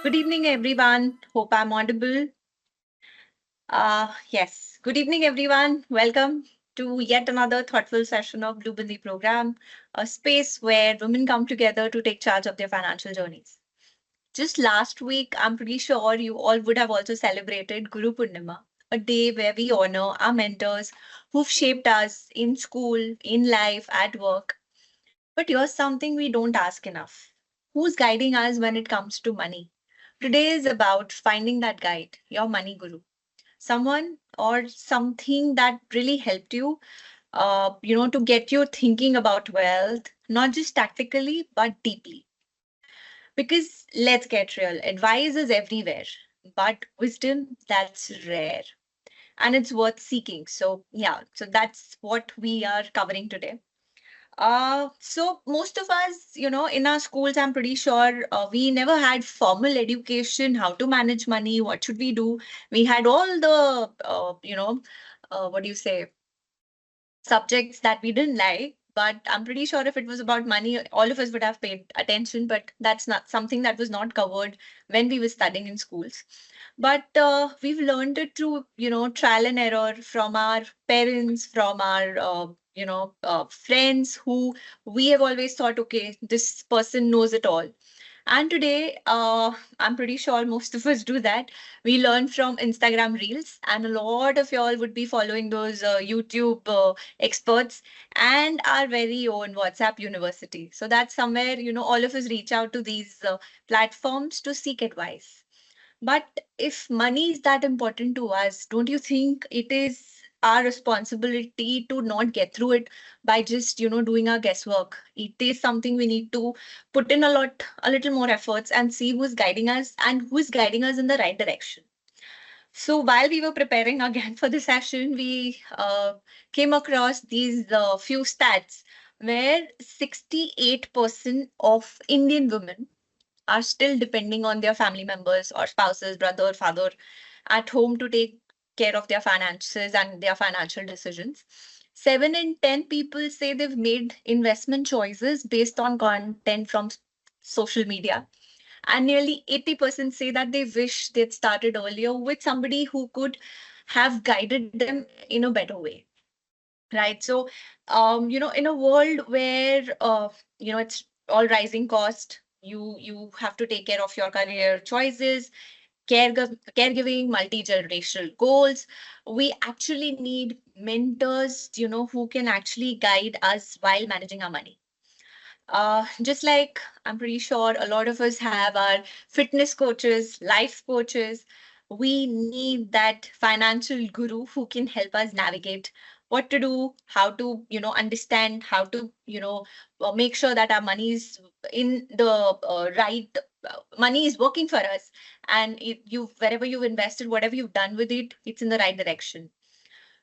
Good evening, everyone. Hope I'm audible. Yes. Good evening, everyone. Welcome to yet another thoughtful session of Blue Bindi program, a space where women come together to take charge of their financial journeys. Just last week, I'm pretty sure you all would have also celebrated Guru Purnima, a day where we honor our mentors who've shaped us in school, in life, at work. But here's something we don't ask enough. Who's guiding us when it comes to money? Today is about finding that guide, your money guru. Someone or something that really helped you, to get you thinking about wealth, not just tactically, but deeply. Because let's get real, advice is everywhere, but wisdom, that's rare. And it's worth seeking. So, yeah, so that's what we are covering today. So most of us, in our schools, I'm pretty sure we never had formal education, how to manage money, what should we do. We had all the, what do you say, subjects that we didn't like. But I'm pretty sure if it was about money, all of us would have paid attention. But that's not something that was not covered when we were studying in schools. But we've learned it through, trial and error from our parents, from our, friends who we have always thought, okay, this person knows it all. And today, I'm pretty sure most of us do that. We learn from Instagram Reels, and a lot of y'all would be following those YouTube experts and our very own WhatsApp University. So that's somewhere, all of us reach out to these platforms to seek advice. But if money is that important to us, don't you think it is our responsibility to not get through it by just, doing our guesswork? It is something we need to put in a little more efforts and see who's guiding us and who is guiding us in the right direction. So while we were preparing again for the session, we came across these few stats where 68% of Indian women are still depending on their family members or spouses, brother, father at home to take care of their finances and their financial decisions. 7 in 10 people say they've made investment choices based on content from social media. And nearly 80% say that they wish they'd started earlier with somebody who could have guided them in a better way. Right. So, in a world where, it's all rising cost, you have to take care of your career choices, caregiving, multi-generational goals. We actually need mentors, who can actually guide us while managing our money. Just like I'm pretty sure a lot of us have our fitness coaches, life coaches, we need that financial guru who can help us navigate what to do, how to, understand, how to, make sure that our money is in the right money is working for us, and you wherever you've invested, whatever you've done with it, it's in the right direction.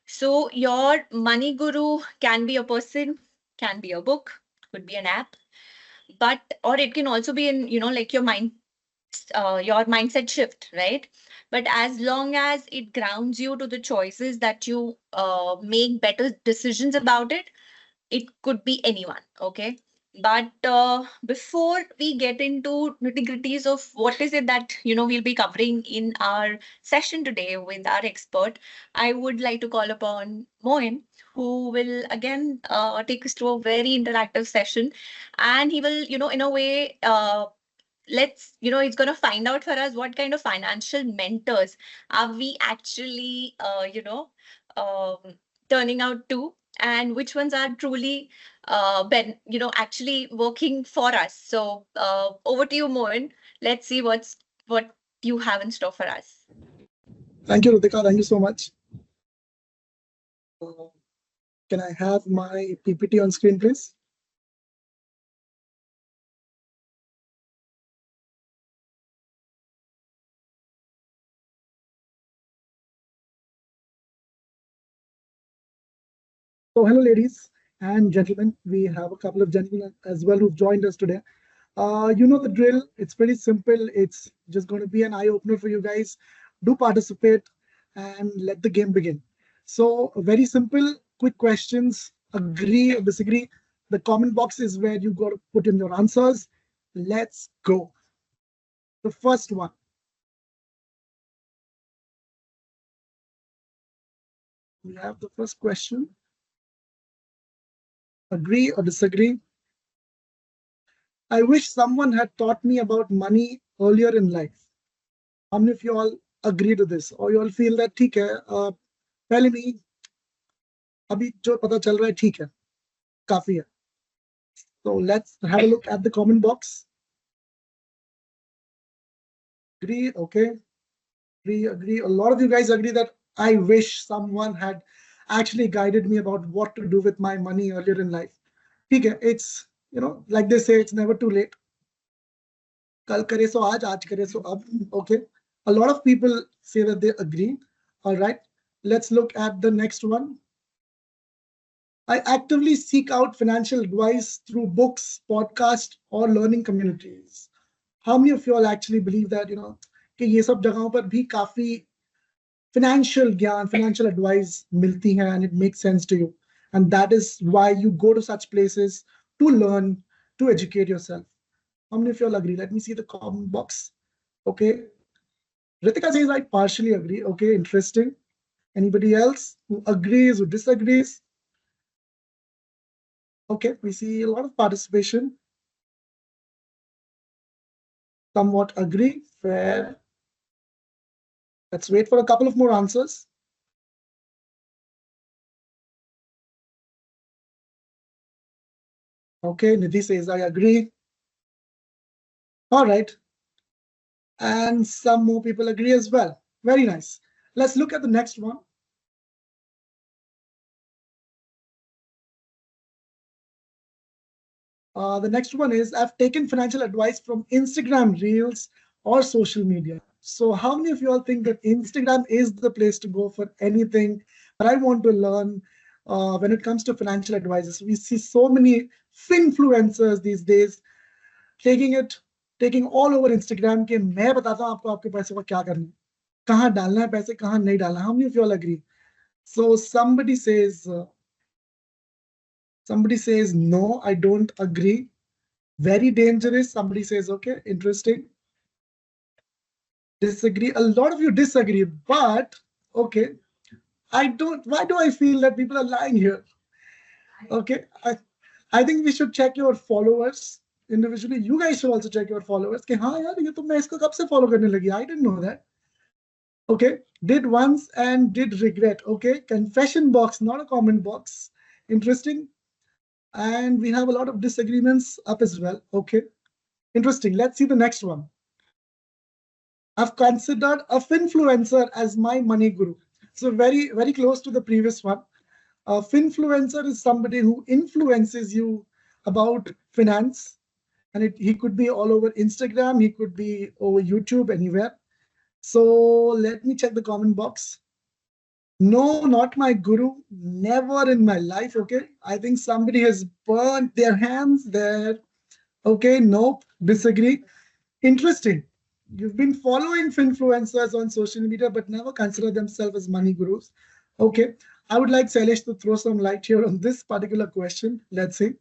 So your money guru can be a person, can be a book, could be an app, but or it can also be in, like your mindset shift, right? But as long as it grounds you to the choices that you make better decisions about it, it could be anyone. Okay. But before we get into nitty-gritties of what is it that, we'll be covering in our session today with our expert, I would like to call upon Moin, who will again take us through a very interactive session. And he will, in a way, he's going to find out for us what kind of financial mentors are we actually, turning out to, and which ones are truly, actually working for us. So over to you, Mohan. Let's see what you have in store for us. Thank you, Ritika. Thank you so much. Uh, can I have my PPT on screen, please? So, hello, ladies and gentlemen. We have a couple of gentlemen as well who've joined us today. You know the drill. It's pretty simple. It's just going to be an eye opener for you guys. Do participate and let the game begin. So, very simple, quick questions. Agree or disagree. The comment box is where you got to put in your answers. Let's go. The first one. We have the first question. Agree or disagree? I wish someone had taught me about money earlier in life. How many of you all agree to this? Or you all feel that ठीक है, पहले नहीं, अभी जो पता चल रहा है ठीक है, काफी है. So let's have a look at the comment box. Agree, okay. Agree. A lot of you guys agree that I wish someone had actually guided me about what to do with my money earlier in life. Okay, it's, like they say, it's never too late. Kal kare so aaj kare so ab. Okay. A lot of people say that they agree. All right. Let's look at the next one. I actively seek out financial advice through books, podcasts, or learning communities. How many of you all actually believe that, कि ये सब जगहों पर भी काफी financial ज्ञान, financial advice milti hai, and it makes sense to you. And that is why you go to such places to learn, to educate yourself. How many of you all agree? Let me see the comment box. Okay. Ritika says, I partially agree. Okay, interesting. Anybody else who agrees or disagrees? Okay, we see a lot of participation. Somewhat agree. Fair. Let's wait for a couple of more answers. Okay, Nidhi says, I agree. All right. And some more people agree as well. Very nice. Let's look at the next one. The next one is, I've taken financial advice from Instagram Reels or social media. So how many of you all think that Instagram is the place to go for anything that I want to learn when it comes to financial advices? We see so many finfluencers these days taking all over Instagram के मैं बताता हूँ आपको आपके पैसे को क्या करना है, कहाँ डालना है पैसे, कहाँ नहीं डालना. How many of you all agree? So somebody says no, I don't agree. Very dangerous. Somebody says, okay, interesting. Disagree. A lot of you disagree, but okay. Why do I feel that people are lying here? Okay. I think we should check your followers individually. You guys should also check your followers. कि हाँ यार ये तो मैं इसको कब से follow करने लगी. I didn't know that. Okay. Did once and did regret. Okay. Confession box, not a comment box. Interesting. And we have a lot of disagreements up as well. Okay. Interesting. Let's see the next one. I've considered a finfluencer as my money guru. So very, very close to the previous one. A finfluencer is somebody who influences you about finance. And he could be all over Instagram. He could be over YouTube, anywhere. So let me check the comment box. No, not my guru. Never in my life. Okay. I think somebody has burnt their hands there. Okay. Nope. Disagree. Interesting. You've been following finfluencers on social media, but never consider themselves as money gurus. Okay. I would like Sailesh to throw some light here on this particular question. Let's see.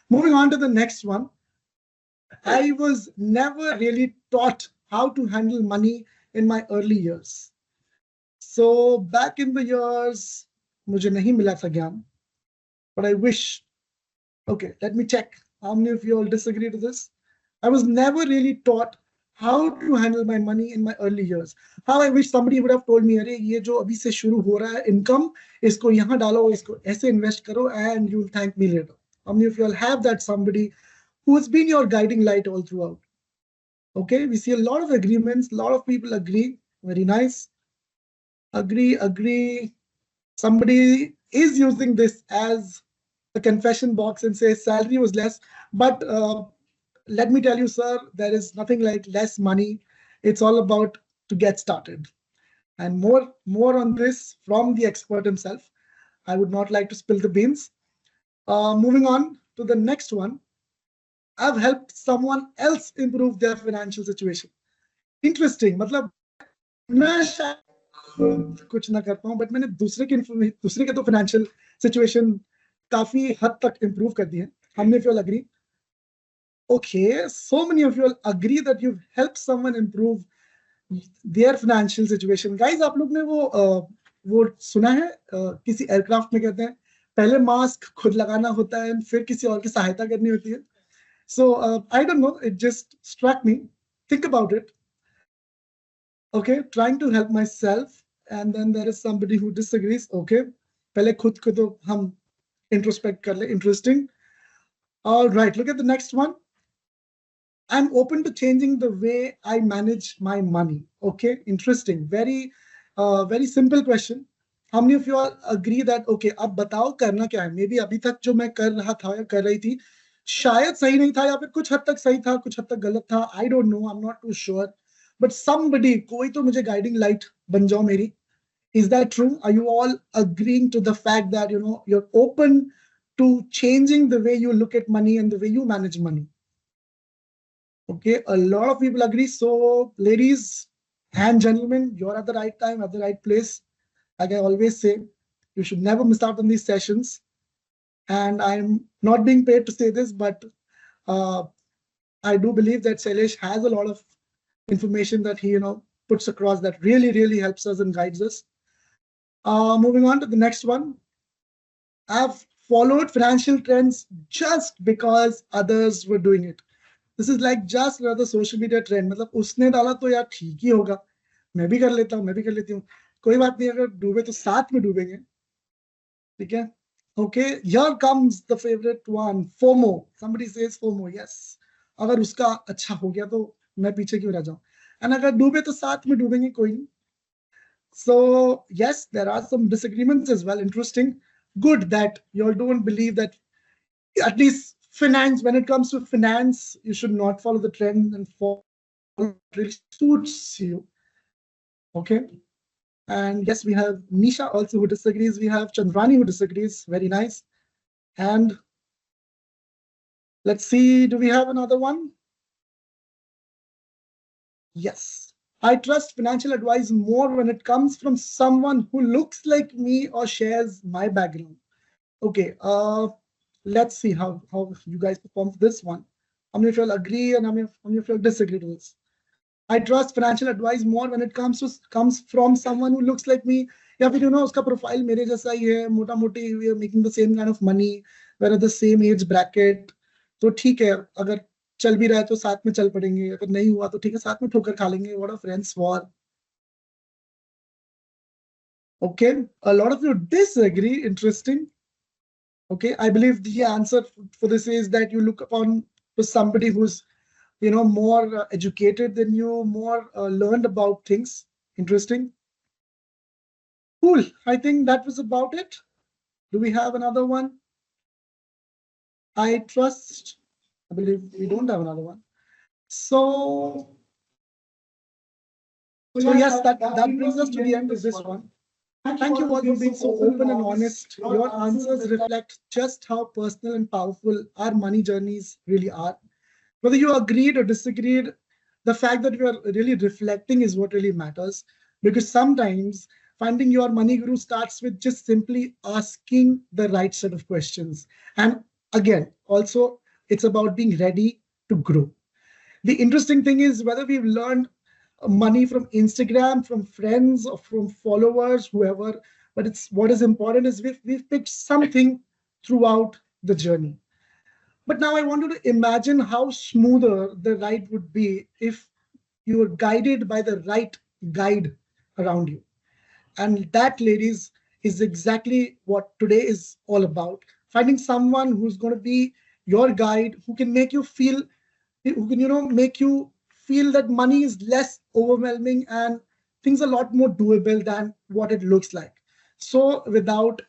Moving on to the next one. I was never really taught how to handle money in my early years. So back in the years, मुझे नहीं मिला था ज्ञान, but I wish. Okay, let me check. How many of you all disagree to this? I was never really taught how to handle my money in my early years. How I wish somebody would have told me, अरे ये जो अभी से शुरू हो रहा है income, इसको यहाँ डालो, इसको ऐसे invest करो, and you'll thank me later. How many of you all have that somebody who has been your guiding light all throughout? Okay, we see a lot of agreements. A lot of people agree. Very nice. Agree. Somebody is using this as a confession box and says salary was less. But let me tell you, sir, there is nothing like less money. It's all about to get started. And more on this from the expert himself. I would not like to spill the beans. Moving on to the next one. I've helped someone else improve their financial situation. Interesting. मतलब मैं शायद खुद कुछ ना कर पाऊं, but मैंने दूसरे के तो financial situation काफी हद तक improve कर दी है. How many of you all agree? Okay, so many of you all agree that you've helped someone improve their financial situation. Guys, आप लोग ने वो सुना है किसी एयरक्राफ्ट में कहते हैं पहले मास्क खुद लगाना होता है फिर किसी और की सहायता करनी होती है. So I don't know, it just struck me. Think about it. Okay, trying to help myself, and then there is somebody who disagrees. Okay, पहले खुद को तो हम introspect कर ले. Interesting. All right, look at the next one. I'm open to changing the way I manage my money. Okay, interesting. Very simple question. How many of you all agree that okay, अब बताओ करना क्या है? Maybe अभी तक जो मैं कर रहा था या कर रही थी, शायद सही नहीं था या फिर कुछ हद तक सही था, कुछ हद तक गलत था. I don't know. I'm not too sure. But somebody, कोई तो मुझे guiding light बन जाओ मेरी. Is that true? Are you all agreeing to the fact that you're open to changing the way you look at money and the way you manage money? Okay, a lot of people agree. So, ladies and gentlemen, you're at the right time, at the right place. Like I always say, you should never miss out on these sessions. And I'm not being paid to say this, but uh, I do believe that Shailesh has a lot of information that he, puts across that really, really helps us and guides us. Moving on to the next one. I've followed financial trends just because others were doing it. This is like just another social media trend. मतलब उसने डाला तो यार ठीक ही होगा, मैं भी कर लेता हूँ, मैं भी कर लेती हूँ, कोई बात नहीं, अगर डूबे तो साथ में डूबेंगे. ठीक है. Okay, here comes the favorite one, FOMO. Somebody says FOMO. Yes, अगर उसका अच्छा हो गया तो मैं पीछे क्यों रह जाऊं, and अगर डूबे तो साथ में डूबेंगे, कोई नहीं. So yes, there are some disagreements as well. Interesting. Good that you all don't believe that at least finance, when it comes to finance, you should not follow the trend and follow what really suits you. Okay. And yes, we have Nisha also who disagrees. We have Chandrani who disagrees. Very nice. And let's see, do we have another one? Yes. I trust financial advice more when it comes from someone who looks like me or shares my background. Okay. Let's see how you guys perform for this one. How many of you all agree and how many of you all disagree to this? I trust financial advice more when it comes from someone who looks like me. या फिर उसका profile मेरे जैसा ही है, मोटा मोटी, we are making the same kind of money, we're at the same age bracket. तो ठीक है, अगर चल भी रहा है तो साथ में चल पड़ेंगे, अगर नहीं हुआ तो ठीक है, साथ में ठोकर खा लेंगे. What a friends for. Okay, a lot of you disagree. Interesting. Okay, I believe the answer for this is that you look upon to somebody who's more educated than you, more learned about things. Interesting. Cool. I think that was about it. Do we have another one? I trust. I believe we don't have another one. So yes, that brings us to the end of this one. Thank you all for being so open and honest. Your answers reflect just how personal and powerful our money journeys really are. Whether you agreed or disagreed, the fact that we are really reflecting is what really matters. Because sometimes finding your money guru starts with just simply asking the right set of questions. And again, also, it's about being ready to grow. The interesting thing is whether we've learned money from Instagram, from friends, or from followers, whoever, but it's what is important is we've picked something throughout the journey. But now I want you to imagine how smoother the ride would be if you were guided by the right guide around you. And that, ladies, is exactly what today is all about. Finding someone who's going to be your guide, who can make you feel, who can, make you feel that money is less overwhelming and things are a lot more doable than what it looks like. So without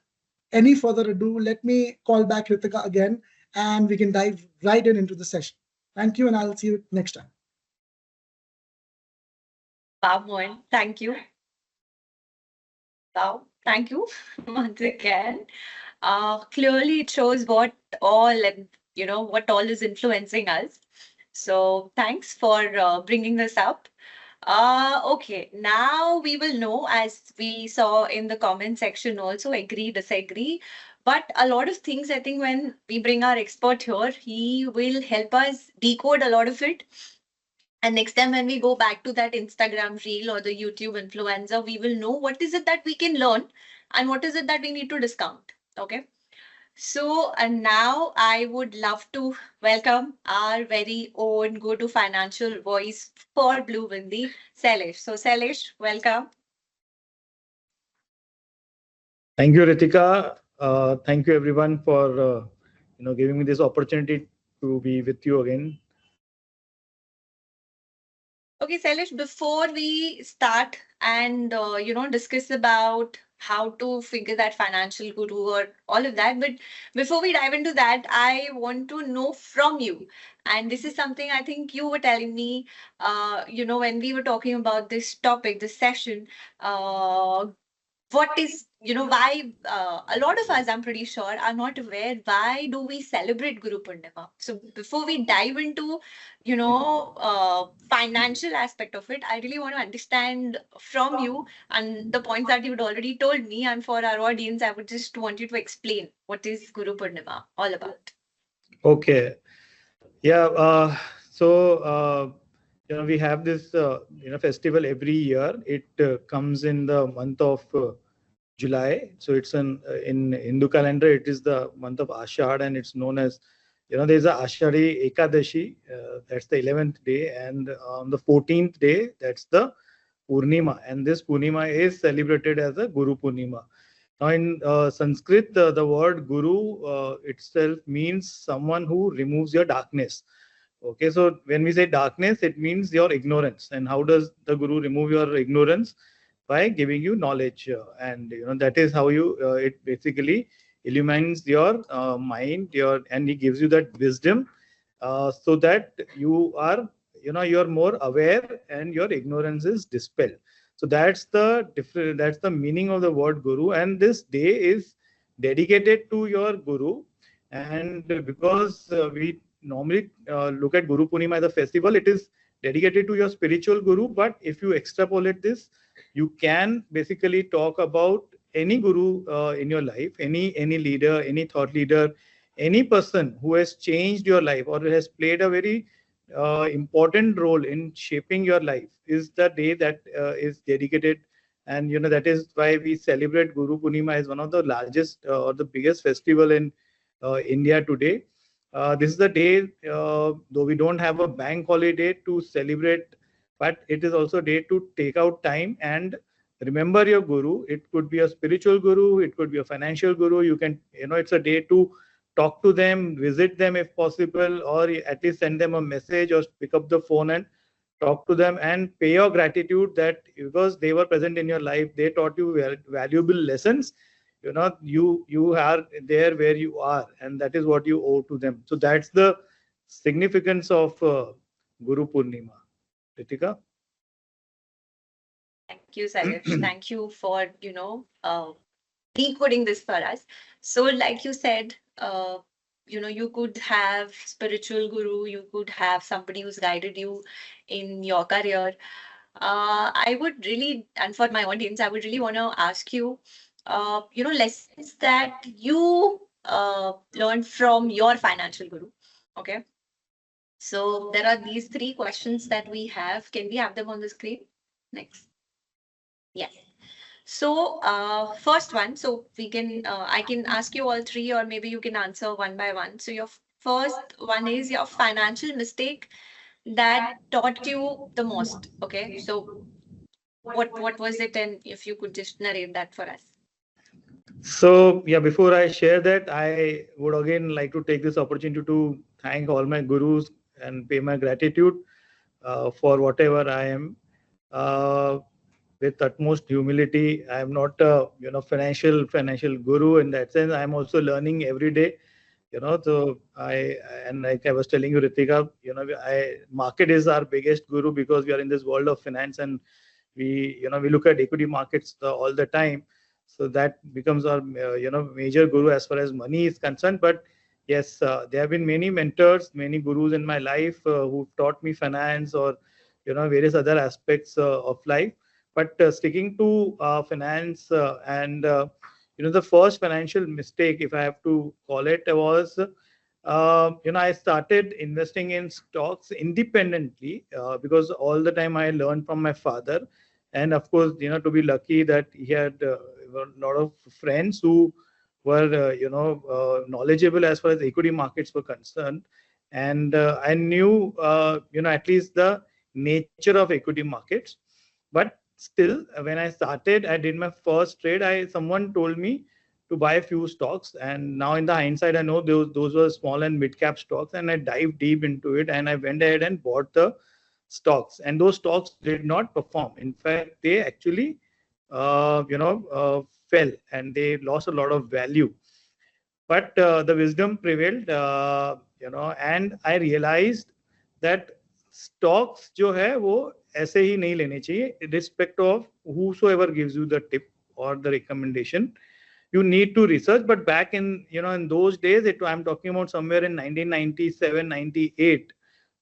any further ado, let me call back Ritika again and we can dive right into the session. Thank you, and I'll see you next time. Wow, Mohan, thank you. Wow, thank you once again. Clearly, it shows what all and what all is influencing us. So thanks for bringing this up. Okay, now we will know, as we saw in the comment section also, agree, disagree. But a lot of things, I think when we bring our expert here, he will help us decode a lot of it. And next time when we go back to that Instagram reel or the YouTube influencer, we will know what is it that we can learn and what is it that we need to discount. Okay. So, and now I would love to welcome our very own go-to financial voice for Blue Bindi, Sailesh. So, Sailesh, welcome. Thank you, Ritika. Thank you, everyone, for giving me this opportunity to be with you again. Okay, Sailesh, before we start and discuss about how to figure that financial guru or all of that, but before we dive into that, I want to know from you. And this is something I think you were telling me, when we were talking about this topic, this session, what is why a lot of us, I'm pretty sure, are not aware why do we celebrate Guru Purnima. So before we dive into financial aspect of it, I really want to understand from you and the points that you'd already told me, and for our audience I would just want you to explain what is Guru Purnima all about. Okay. Yeah. We have this festival every year. It comes in the month of July. So it's in Hindu calendar, it is the month of Ashad, and it's known as, there's a Ashadi Ekadashi, that's the 11th day, and on the 14th day, that's the Purnima, and this Purnima is celebrated as a Guru Purnima. Now in Sanskrit, the word Guru itself means someone who removes your darkness. Okay, so when we say darkness, it means your ignorance. And how does the Guru remove your ignorance? By giving you knowledge, and that is how it basically illumines your mind, and he gives you that wisdom, so that you are you're more aware and your ignorance is dispelled. So that's the meaning of the word Guru, and this day is dedicated to your Guru. And because we normally look at Guru Purnima as a festival, it is dedicated to your spiritual Guru. But if you extrapolate this, you can basically talk about any Guru in your life, any leader, any thought leader, any person who has changed your life or has played a very important role in shaping your life, is the day that is dedicated. And that is why we celebrate Guru Purnima as one of the largest or the biggest festival in India today. This is the day, though we don't have a bank holiday to celebrate, but it is also a day to take out time and remember your Guru. It could be a spiritual Guru, it could be a financial Guru. You can, it's a day to talk to them, visit them if possible, or at least send them a message or pick up the phone and talk to them and pay your gratitude that because they were present in your life, they taught you valuable lessons. You are there where you are, and that is what you owe to them. So that's the significance of Guru Purnima. Ritika? Thank you, Sailesh. Thank you for decoding this for us. So like you said, you could have spiritual guru, you could have somebody who's guided you in your career. I would really, and for my audience, I would really want to ask you, lessons that you learned from your financial guru. Okay. So there are these 3 questions that we have. Can we have them on the screen? Next. Yes. So, first one, so we can, I can ask you all 3, or maybe you can answer one by one. So your first one is your financial mistake that taught you the most. Okay. So what was it? And if you could just narrate that for us. So yeah, before I share that, I would again like to take this opportunity to thank all my gurus and pay my gratitude for whatever I am. With utmost humility, I am not a financial guru in that sense. I am also learning every day. So like I was telling you, Ritika, market is our biggest guru because we are in this world of finance, and we look at equity markets all the time. So that becomes our major guru as far as money is concerned. But yes, there have been many mentors, many gurus in my life who've taught me finance or various other aspects of life. But sticking to finance and the first financial mistake, if I have to call it, was I started investing in stocks independently because all the time I learned from my father, and of course, to be lucky that he had a lot of friends who were knowledgeable as far as equity markets were concerned, and I knew at least the nature of equity markets. But still, when I started, I did my first trade. Someone told me to buy a few stocks, and now in the hindsight, I know those were small and mid cap stocks, and I dived deep into it, and I went ahead and bought the stocks, and those stocks did not perform. In fact, they actually fell, and they lost a lot of value. But the wisdom prevailed, and I realized that stocks जो है वो ऐसे ही नहीं लेने चाहिए, irrespective of whosoever gives you the tip or the recommendation. You need to research. But back in in those days, I'm talking about somewhere in 1997, 98.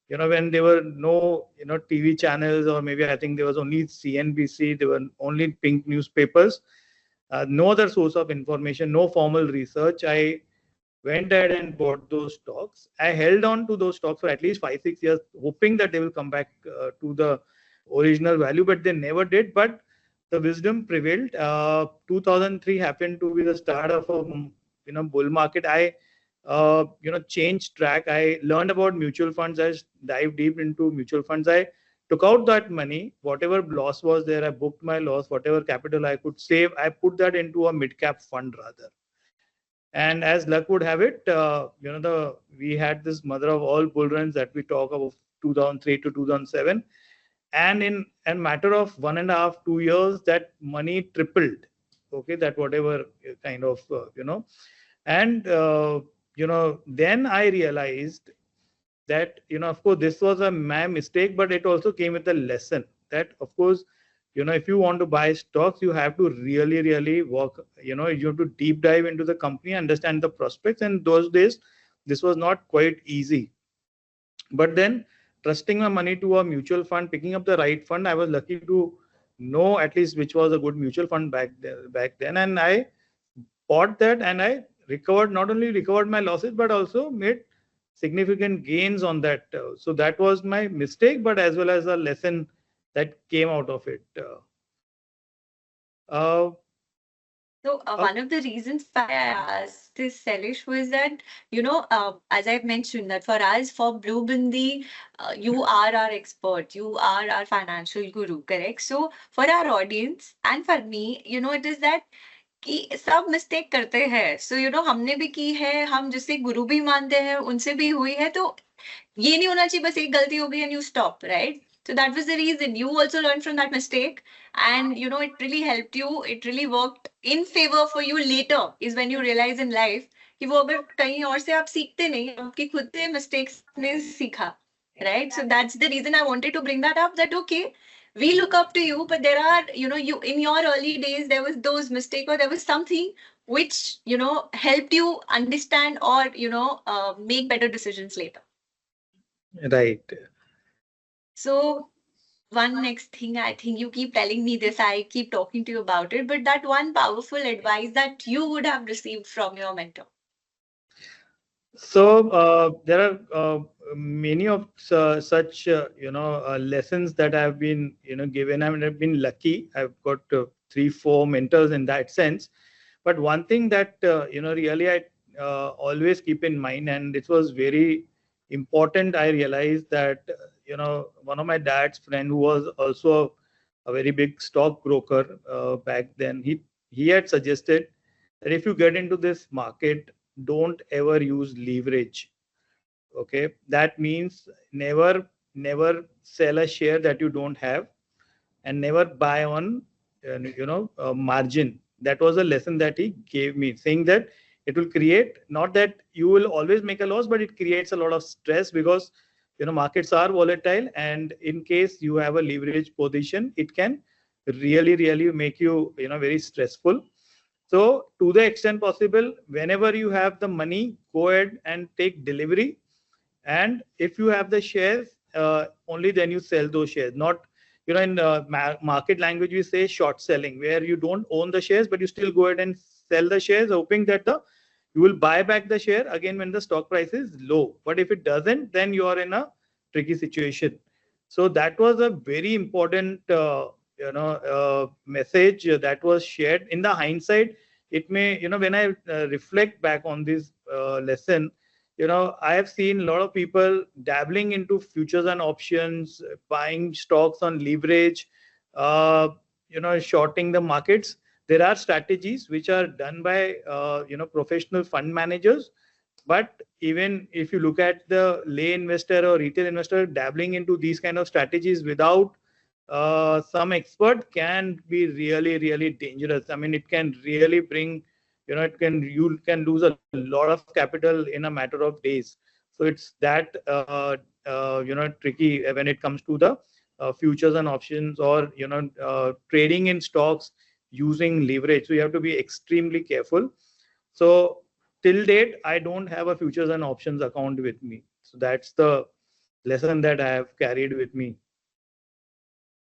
When there were no TV channels, or maybe I think there was only CNBC. There were only pink newspapers. No other source of information, no formal research. I went ahead and bought those stocks. I held on to those stocks for at least 5-6 years, hoping that they will come back to the original value, but they never did. But the wisdom prevailed. 2003 happened to be the start of a bull market. I changed track. I learned about mutual funds. I dived deep into mutual funds. I took out that money. Whatever loss was there, I booked my loss. Whatever capital I could save, I put that into a mid-cap fund rather. And as luck would have it, we had this mother of all bull runs that we talk about, 2003 to 2007. And in a matter of 1.5, 2 years, that money tripled. Okay, that whatever kind of, and, then I realized that, of course, this was my mistake, but it also came with a lesson that, of course, if you want to buy stocks, you have to really, really work, you have to deep dive into the company, understand the prospects. And those days, this was not quite easy. But then trusting my money to a mutual fund, picking up the right fund, I was lucky to know at least which was a good mutual fund back then. And I bought that, and I not only recovered my losses, but also made significant gains on that. So that was my mistake, but as well as a lesson that came out of it. One of the reasons why I asked this, Sailesh, was that, as I've mentioned, that for us, for Blue Bindi, you are our expert, you are our financial guru, correct? So for our audience and for me, it is that कि सब mistake करते हैं. So हमने भी की है, हम जिसे गुरु भी मानते हैं, उनसे भी हुई है. तो ये नहीं होना चाहिए बस एक गलती हो गई and you stop, right? So that was the reason you also learned from that mistake, and it really helped you. It really worked in favor for you later. Is when you realize in life कि वो अगर कहीं और से आप सीखते नहीं, आपकी खुद से mistakes ने सीखा, right? So that's the reason I wanted to bring that up. That okay, we look up to you, but there are you in your early days there was those mistakes, or there was something which helped you understand or make better decisions later. Right. So one next thing, I think you keep telling me this, I keep talking to you about it, but that one powerful advice that you would have received from your mentor. So there are many of such lessons that I've been given. I mean, I've been lucky. I've got 3-4 mentors in that sense. But one thing that really I always keep in mind, and it was very important, I realized that one of my dad's friend, who was also a very big stockbroker back then, he had suggested that if you get into this market, don't ever use leverage. Okay, that means never sell a share that you don't have, and never buy on margin. That was a lesson that he gave me, saying that it will create, not that you will always make a loss, but it creates a lot of stress, because markets are volatile, and in case you have a leverage position, it can really make you very stressful. So to the extent possible, whenever you have the money, go ahead and take delivery. And if you have the shares, only then you sell those shares. Not, in market language, we say short selling, where you don't own the shares, but you still go ahead and sell the shares hoping that you will buy back the share again when the stock price is low. But if it doesn't, then you are in a tricky situation. So that was a very important message that was shared. In the hindsight, it may, when I reflect back on this lesson, I have seen a lot of people dabbling into futures and options, buying stocks on leverage, shorting the markets. There are strategies which are done by professional fund managers, but even if you look at the lay investor or retail investor, dabbling into these kind of strategies without some expert can be really, really dangerous. I mean, it can really bring, you can lose a lot of capital in a matter of days. So it's that tricky when it comes to the futures and options, or trading in stocks using leverage. So you have to be extremely careful. So till date, I don't have a futures and options account with me. So that's the lesson that I have carried with me.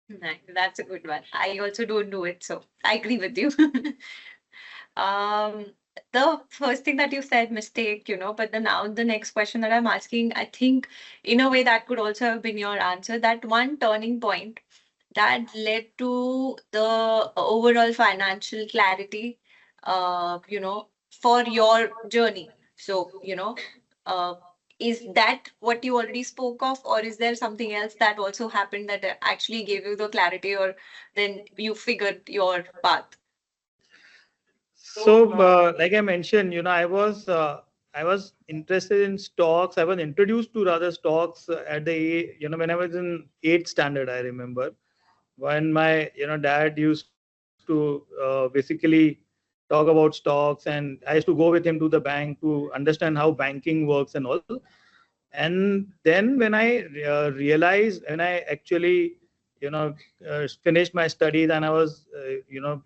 Nice. That's a good one. I also don't do it, so I agree with you. The first thing that you said, mistake, but now the next question that I'm asking, I think in a way that could also have been your answer. That one turning point that led to the overall financial clarity, for your journey. So, is that what you already spoke of, or is there something else that also happened that actually gave you the clarity, or then you figured your path? So, like I mentioned, I was interested in stocks. I was introduced to rather stocks at the, when I was in 8th standard. I remember when my, dad used to basically talk about stocks, and I used to go with him to the bank to understand how banking works and all. And then when I realized, and I actually, finished my studies, and I was,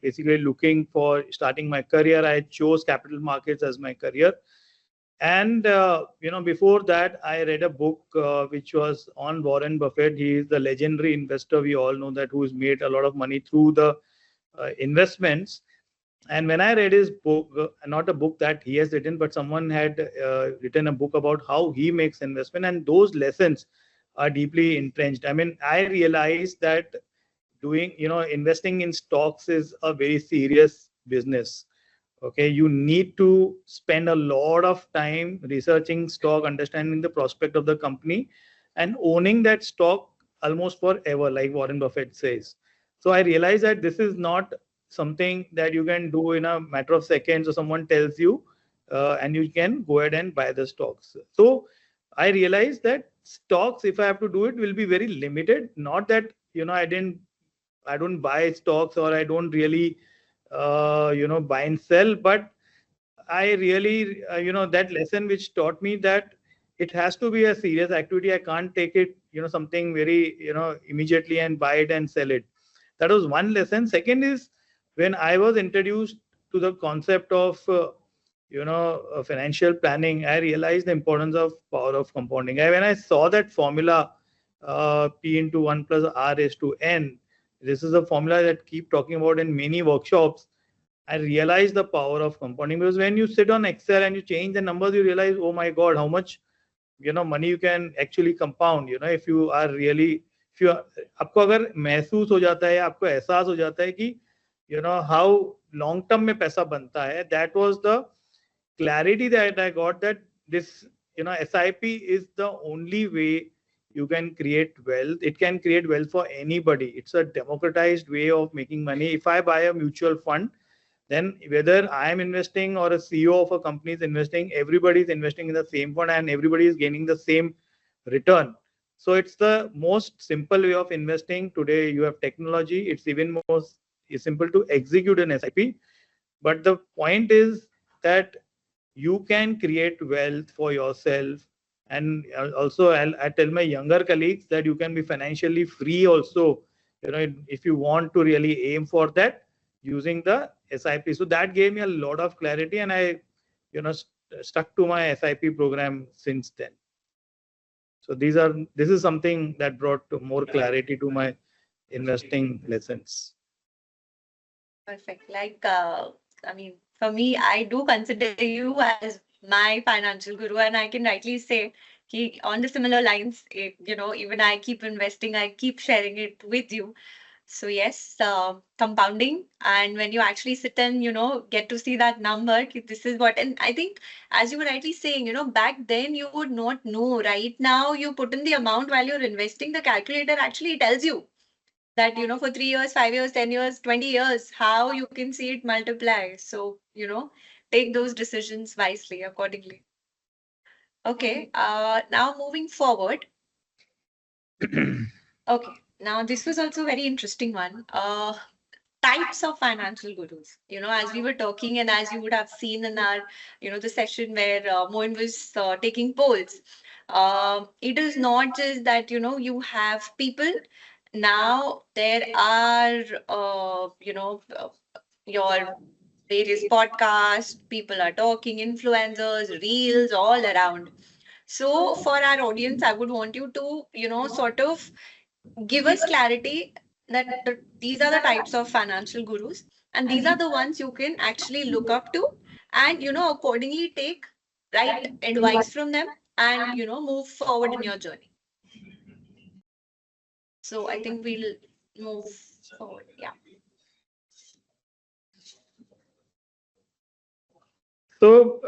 basically looking for starting my career, I chose capital markets as my career. And, before that, I read a book which was on Warren Buffett. He is the legendary investor. We all know that, who's made a lot of money through the investments. And when I read his book, not a book that he has written, but someone had written a book about how he makes investment, and those lessons are deeply entrenched. I mean, I realized that doing, investing in stocks is a very serious business. Okay, you need to spend a lot of time researching stock, understanding the prospect of the company, and owning that stock almost forever, like Warren Buffett says. So I realized that this is not something that you can do in a matter of seconds, or someone tells you and you can go ahead and buy the stocks. So I realized that stocks, if I have to do it, will be very limited. Not that, I don't buy stocks, or I don't really buy and sell, but I really, that lesson which taught me that it has to be a serious activity. I can't take it, something very, immediately and buy it and sell it. That was one lesson. Second is, when I was introduced to the concept of, financial planning, I realized the importance of power of compounding. When I saw that formula, P into 1 plus R raised to N, this is a formula that keep talking about in many workshops. I realized the power of compounding, because when you sit on Excel and you change the numbers, you realize, oh my God, how much, money you can actually compound. If you are really, if you are, आपको अगर महसूस हो जाता है, आपको एहसास हो जाता है कि, how long term में पैसा बनता है. That was the clarity that I got, that this, SIP is the only way you can create wealth. It can create wealth for anybody. It's a democratized way of making money. If I buy a mutual fund, then whether I am investing or a CEO of a company is investing, everybody is investing in the same fund, and everybody is gaining the same return. So it's the most simple way of investing. Today you have technology. It's even more simple to execute an SIP. But the point is that you can create wealth for yourself. And also, I tell my younger colleagues that you can be financially free also, if you want to really aim for that, using the SIP. So that gave me a lot of clarity, and I, stuck to my SIP program since then. So this is something that brought more clarity to my investing lessons. Perfect. I mean, for me, I do consider you as my financial guru, and I can rightly say on the similar lines, even I keep investing, I keep sharing it with you. So yes, compounding, and when you actually sit and get to see that number, this is what. And I think, as you were rightly saying, back then you would not know. Right now, you put in the amount while you're investing, the calculator actually tells you that for 3 years, 5 years, 10 years, 20 years, how you can see it multiply. So take those decisions wisely accordingly. Okay. Now moving forward. Okay. Now this was also a very interesting one. Types of financial gurus. As we were talking, and as you would have seen in our, the session where Moin was taking polls. It is not just that you have people. Now there are your various podcasts. People are talking, influencers, reels, all around. So for our audience, I would want you to sort of give us clarity that these are the types of financial gurus, and these are the ones you can actually look up to, and accordingly take right advice from them, and move forward in your journey. So I think we'll move forward. Yeah. So,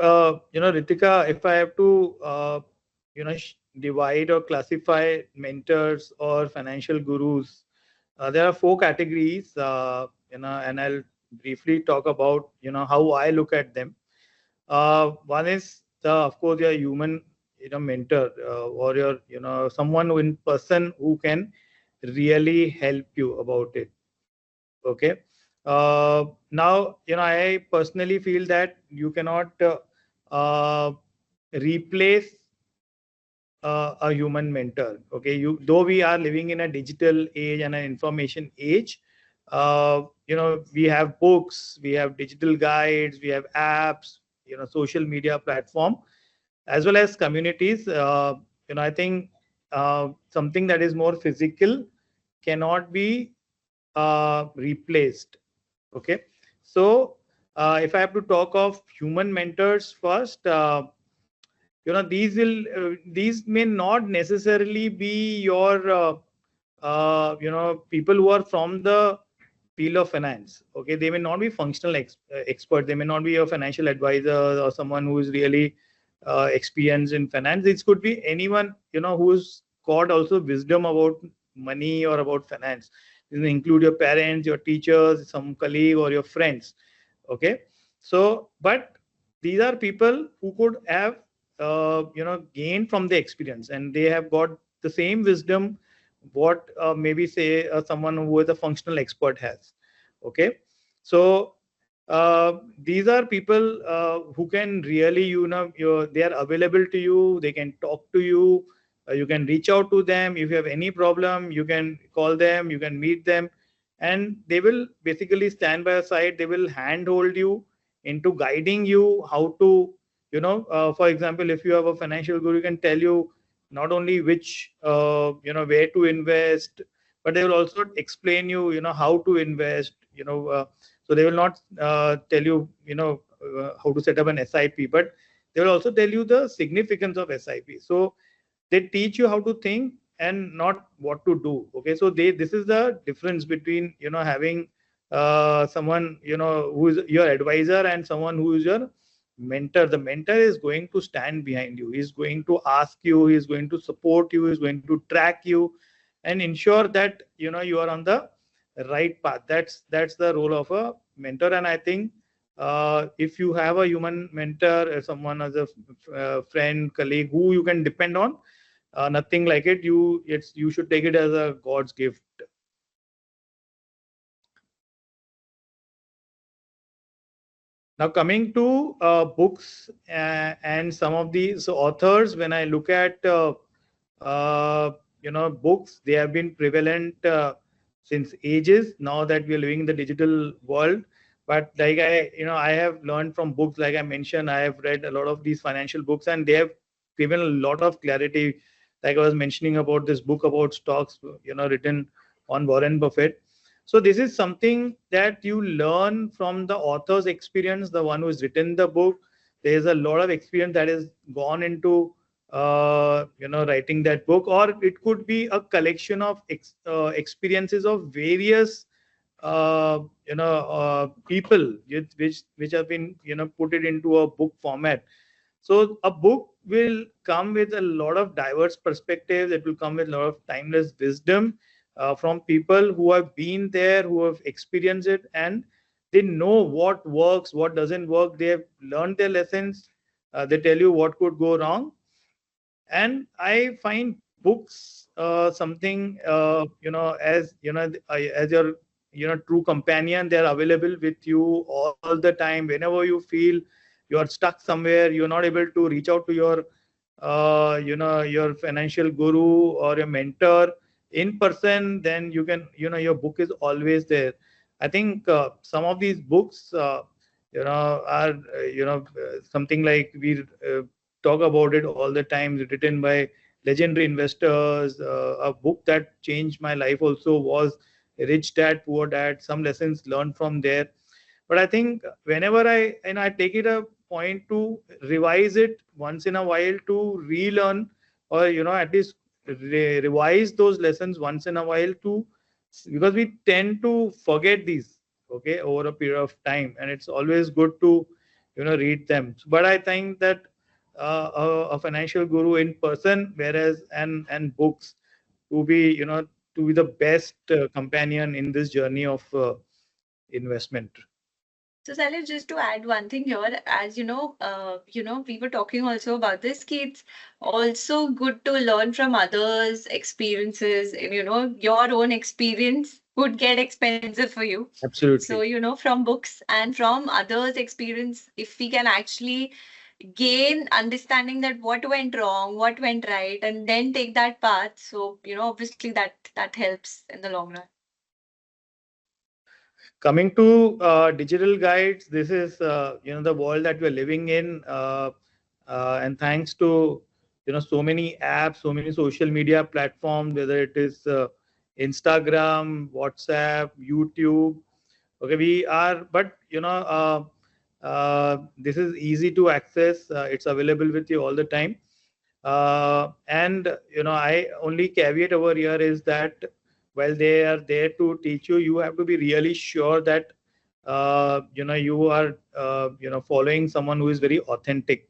Ritika, if I have to, divide or classify mentors or financial gurus, there are 4 categories, and I'll briefly talk about, how I look at them. One is, of course, your human, mentor, or your, someone in person who can really help you about it. Okay. Now, I personally feel that you cannot replace a human mentor. Okay. Though we are living in a digital age and an information age, we have books, we have digital guides, we have apps, social media platform, as well as communities. I think something that is more physical cannot be replaced. Okay. So if I have to talk of human mentors first, these may not necessarily be your people who are from the field of finance. Okay, they may not be functional expert, they may not be a financial advisor or someone who is really experienced in finance. It could be anyone who's got also wisdom about money or about finance. This will include your parents, your teachers, some colleague, or your friends. Okay, so but these are people who could have gained from the experience, and they have got the same wisdom what maybe say someone who is a functional expert has. Okay, so these are people who can really they are available to you, they can talk to you, you can reach out to them. If you have any problem, you can call them, you can meet them, and they will basically stand by your side. They will handhold you into guiding you how to for example, if you have a financial guru, you can tell you not only which where to invest, but they will also explain you how to invest. So they will not tell you how to set up an SIP, but they will also tell you the significance of SIP. So they teach you how to think and not what to do. Okay, so this is the difference between having someone who is your advisor and someone who is your mentor. The mentor is going to stand behind you, he's going to ask you, he's going to support you, he's going to track you and ensure that you are on the right path. That's the role of a mentor. And I think if you have a human mentor, someone as a friend, colleague who you can depend on, nothing like it. You should take it as a God's gift. Now coming to books and some of these authors, when I look at books, they have been prevalent since ages. Now that we are living in the digital world, but like I have learned from books. Like I mentioned, I have read a lot of these financial books, and they have given a lot of clarity. Like I was mentioning about this book about stocks, written on Warren Buffett. So this is something that you learn from the author's experience, the one who's written the book. There's a lot of experience that has gone into writing that book, or it could be a collection of experiences of various people which have been put it into a book format. So a book will come with a lot of diverse perspectives. It will come with a lot of timeless wisdom from people who have been there, who have experienced it, and they know what works, what doesn't work. They have learned their lessons. They tell you what could go wrong. And I find books something as your true companion. They're available with you all the time. Whenever you feel you are stuck somewhere, you're not able to reach out to your your financial guru or your mentor in person, then you can your book is always there. I think some of these books are something like we talk about it all the time, written by legendary investors. A book that changed my life also was Rich Dad Poor Dad. Some lessons learned from there. But I think whenever I take it a point to revise it once in a while, to relearn, or at least revise those lessons once in a while, to because we tend to forget these, okay, over a period of time, and it's always good to read them. But I think that a financial guru in person, whereas and books to be to be the best companion in this journey of investment. So, Salil, just to add one thing here, as we were talking also about this, ki it's also good to learn from others' experiences. And, your own experience could get expensive for you. Absolutely. So, from books and from others' experience, if we can actually gain understanding that what went wrong, what went right, and then take that path. So, obviously that helps in the long run. Coming to digital guides, this is the world that we're living in, and thanks to so many apps, so many social media platforms, whether it is Instagram, WhatsApp, YouTube. Okay, we are, but this is easy to access. It's available with you all the time. And I only caveat over here is that while they are there to teach you, you have to be really sure that you are following someone who is very authentic.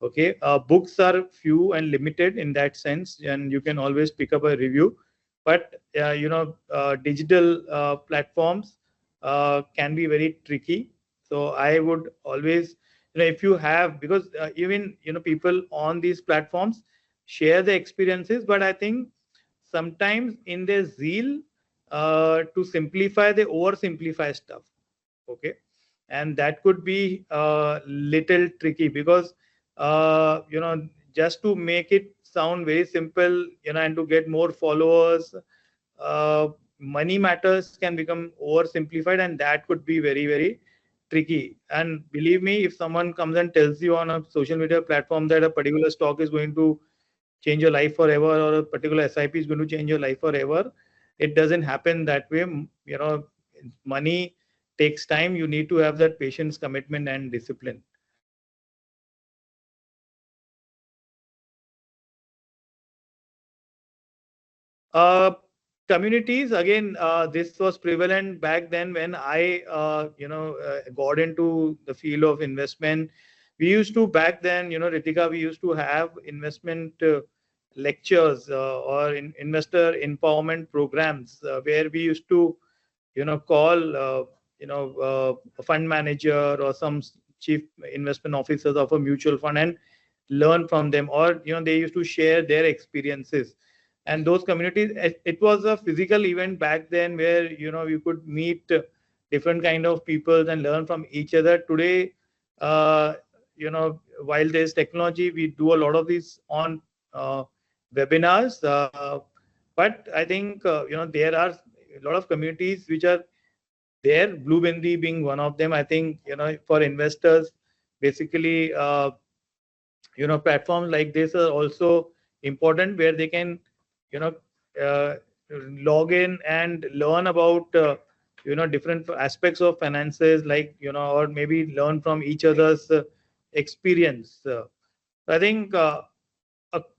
Okay, books are few and limited in that sense, and you can always pick up a review. But digital platforms can be very tricky. So I would always, if you have, because even people on these platforms share their experiences, but I think sometimes in their zeal to simplify, they oversimplify stuff. Okay, and that could be little tricky, because just to make it sound very simple, and to get more followers, money matters can become oversimplified, and that could be very, very tricky. And believe me, if someone comes and tells you on a social media platform that a particular stock is going to change your life forever, or a particular SIP is going to change your life forever, it doesn't happen that way. Money takes time. You need to have that patience, commitment, and discipline. Communities, again, this was prevalent back then when I got into the field of investment. We used to, back then, Ritika, we used to have investment lectures or investor empowerment programs, where we used to call a fund manager or some chief investment officers of a mutual fund and learn from them, or they used to share their experiences. And those communities, it was a physical event back then, where you could meet different kind of people and learn from each other. Today, while there's technology, we do a lot of these on webinars, but I think there are a lot of communities which are there, Bluebendy being one of them. I think for investors, basically platforms like this are also important, where they can log in and learn about different aspects of finances, like or maybe learn from each other's experience. I think uh,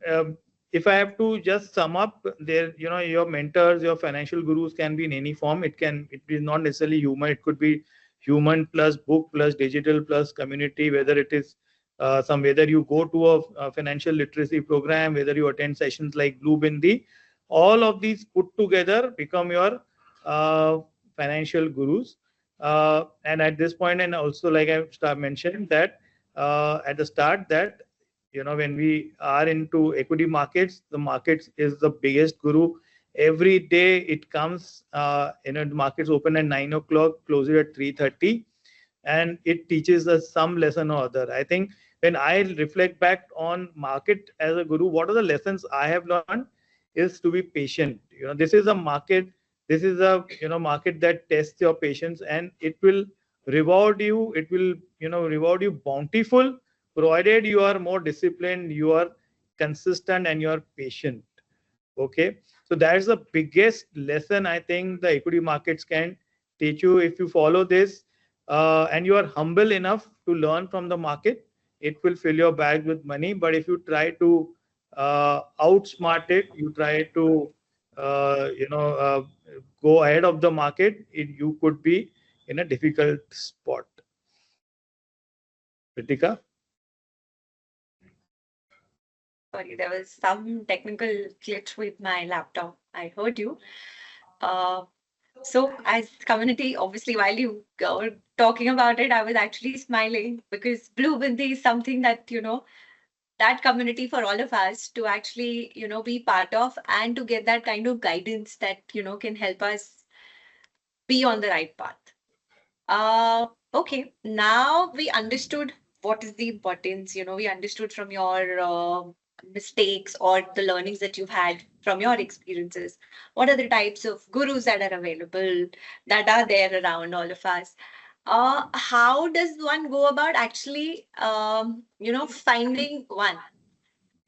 um, if I have to just sum up, there, your mentors, your financial gurus can be in any form. It is not necessarily human. It could be human plus book plus digital plus community. Whether it is whether you go to a financial literacy program, whether you attend sessions like Blue Bindi, all of these put together become your uh, financial gurus. And at this point, and also like I mentioned that at the start, that when we are into equity markets, the markets is the biggest guru. Every day it comes, the markets open at 9 o'clock, closes at 3:30, and it teaches us some lesson or other. I think when I reflect back on market as a guru, what are the lessons I have learned is to be patient. This is a market. This is a market that tests your patience, and it will reward you. It will reward you bountiful, provided you are more disciplined, you are consistent, and you are patient. Okay, so that's the biggest lesson I think the equity markets can teach you. If you follow this and you are humble enough to learn from the market, it will fill your bag with money. But if you try to outsmart it, you try to go ahead of the market, you could be in a difficult spot. Ritika? Sorry, there was some technical glitch with my laptop. I heard you. Uh, so as community, obviously, while you were talking about it, I was actually smiling because Blue Bindi is something that, that community for all of us to actually, be part of and to get that kind of guidance that, can help us be on the right path. Okay, now we understood what is the importance, we understood from your mistakes or the learnings that you've had from your experiences. What are the types of gurus that are available, that are there around all of us? How does one go about actually, finding one?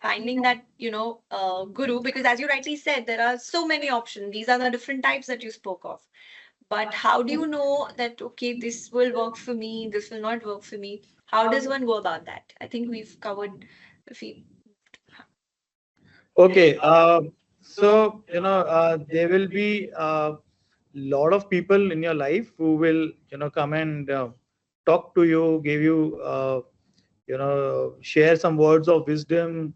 Finding that, guru, because as you rightly said, there are so many options. These are the different types that you spoke of. But how do you know that, okay, this will work for me, this will not work for me? How does one go about that? I think we've covered a few. Okay, so there will be a lot of people in your life who will come and talk to you, give you share some words of wisdom,